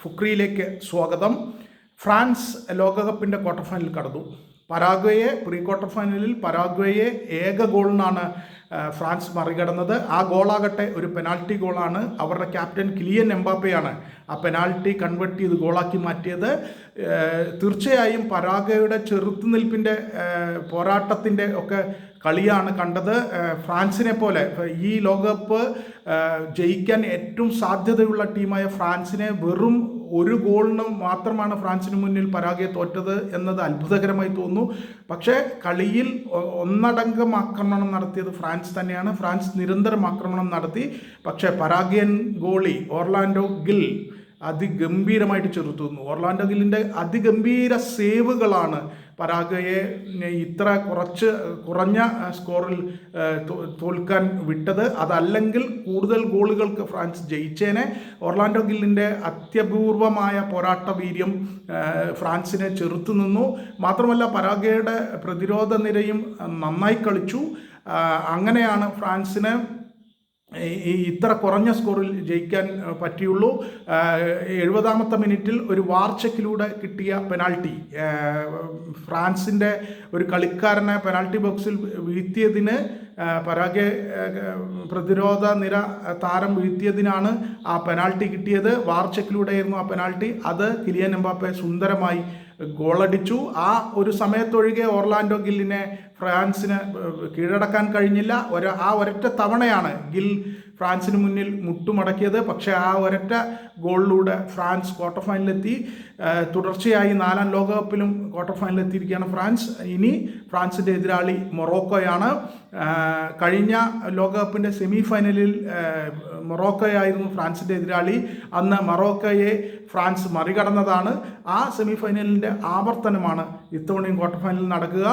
ഫുക്രിയിലേക്ക് സ്വാഗതം. France ലോകകപ്പിൻ്റെ quarter ഫൈനലിൽ കടന്നു. പരാഗ്വയെ പ്രീ ക്വാർട്ടർ ഫൈനലിൽ പരാഗ്വയെ ഏക ഗോളിനാണ് ഫ്രാൻസ് മറികടന്നത്. ആ ഗോളാകട്ടെ ഒരു പെനാൽറ്റി ഗോളാണ്. അവരുടെ ക്യാപ്റ്റൻ കിലിയൻ എംബാപ്പയാണ് ആ പെനാൽറ്റി കൺവേർട്ട് ചെയ്ത് ഗോളാക്കി മാറ്റിയത്. തീർച്ചയായും പരാഗ്വയുടെ ചെറുത്തുനിൽപ്പിൻ്റെ പോരാട്ടത്തിൻ്റെ ഒക്കെ കളിയാണ് കണ്ടത്. ഫ്രാൻസിനെ പോലെ ഈ ലോകകപ്പ് ജയിക്കാൻ ഏറ്റവും സാധ്യതയുള്ള ടീമായ ഫ്രാൻസിനെ വെറും ഒരു ഗോളിന് മാത്രമാണ് ഫ്രാൻസിന് മുന്നിൽ പരാഗ്വെ തോറ്റത് എന്നത് അത്ഭുതകരമായി തോന്നുന്നു. പക്ഷേ കളിയിൽ ഒന്നടങ്കം ആക്രമണം നടത്തിയത് ഫ്രാൻസ് തന്നെയാണ്. ഫ്രാൻസ് നിരന്തരം ആക്രമണം നടത്തി. പക്ഷേ പരാഗ്വൻ ഗോളി ഓർലാൻഡോ ഗിൽ അതിഗംഭീരമായിട്ട് ചെറുത്തുന്നു. ഓർലാൻഡോ ഗില്ലിൻ്റെ അതിഗംഭീര സേവുകളാണ് പരാഗ്വയെ ഇത്ര കുറഞ്ഞ സ്കോറിൽ തോൽക്കാൻ വിട്ടത്. അതല്ലെങ്കിൽ കൂടുതൽ ഗോളുകൾക്ക് ഫ്രാൻസ് ജയിച്ചേനെ. ഓർലാൻഡോ ഗില്ലിൻ്റെ അത്യപൂർവമായ പോരാട്ട വീര്യം ഫ്രാൻസിനെ ചെറുത്തു നിന്നു. മാത്രമല്ല പരാഗ്വയുടെ പ്രതിരോധ നിരയും നന്നായി കളിച്ചു. അങ്ങനെയാണ് ഫ്രാൻസിന് ഇത്ര കുറഞ്ഞ സ്കോറിൽ ജയിക്കാൻ പറ്റിയുള്ളൂ. 70ാമത്തെ മിനിറ്റിൽ ഒരു വാർച്ചക്കിലൂടെ കിട്ടിയ പെനാൽറ്റി, ഫ്രാൻസിൻ്റെ ഒരു കളിക്കാരനെ പെനാൽറ്റി ബോക്സിൽ വീഴ്ത്തിയതിന് പരാഗ്വെ പ്രതിരോധ നിര താരം വീഴ്ത്തിയതിനാണ് ആ പെനാൽറ്റി കിട്ടിയത്. വാർച്ചക്കിലൂടെയായിരുന്നു ആ പെനാൽറ്റി. അത് കിലിയൻ എംബാപ്പെ സുന്ദരമായി ഗോളടിച്ചു. ആ ഒരു സമയത്തൊഴികെ ഓർലാൻഡോ ഗില്ലിനെ ഫ്രാൻസിന് കീഴടക്കാൻ കഴിഞ്ഞില്ല. ആ ഒരൊറ്റ തവണയാണ് ഗിൽ ഫ്രാൻസിന് മുന്നിൽ മുട്ടുമടക്കിയത്. പക്ഷേ ആ ഒരൊറ്റ ഗോളിലൂടെ ഫ്രാൻസ് ക്വാർട്ടർ ഫൈനലിലെത്തി. തുടർച്ചയായി 4ാം ലോകകപ്പിലും ക്വാർട്ടർ ഫൈനലിലെത്തിയിരിക്കുകയാണ് ഫ്രാൻസ്. ഇനി ഫ്രാൻസിൻ്റെ എതിരാളി മൊറോക്കോയാണ്. കഴിഞ്ഞ ലോകകപ്പിൻ്റെ സെമി ഫൈനലിൽ മൊറോക്കോയായിരുന്നു ഫ്രാൻസിൻ്റെ എതിരാളി. അന്ന് മൊറോക്കോയെ ഫ്രാൻസ് മറികടന്നതാണ്. ആ സെമി ഫൈനലിൻ്റെ ആവർത്തനമാണ് ഇത്തവണയും ക്വാർട്ടർ ഫൈനലിൽ നടക്കുക.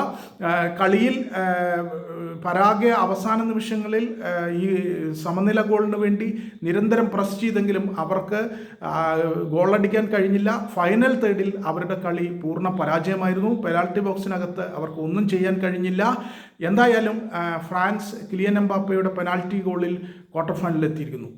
കളിയിൽ പരാഗ്വെ അവസാന നിമിഷങ്ങളിൽ ഈ സമനില ഗോളിന് വേണ്ടി നിരന്തരം പ്രസ് ചെയ്തെങ്കിലും അവർക്ക് ഗോളടിക്കാൻ കഴിഞ്ഞില്ല. ഫൈനൽ തേർഡിൽ അവരുടെ കളി പൂർണ്ണ പരാജയമായിരുന്നു. പെനാൽറ്റി ബോക്സിനകത്ത് അവർക്ക് ഒന്നും ചെയ്യാൻ കഴിഞ്ഞില്ല. എന്തായാലും ഫ്രാൻസ് കിലിയൻ എംബാപ്പയുടെ പെനാൽറ്റി ഗോളിൽ ക്വാർട്ടർ ഫൈനലിൽ എത്തിയിരിക്കുന്നു.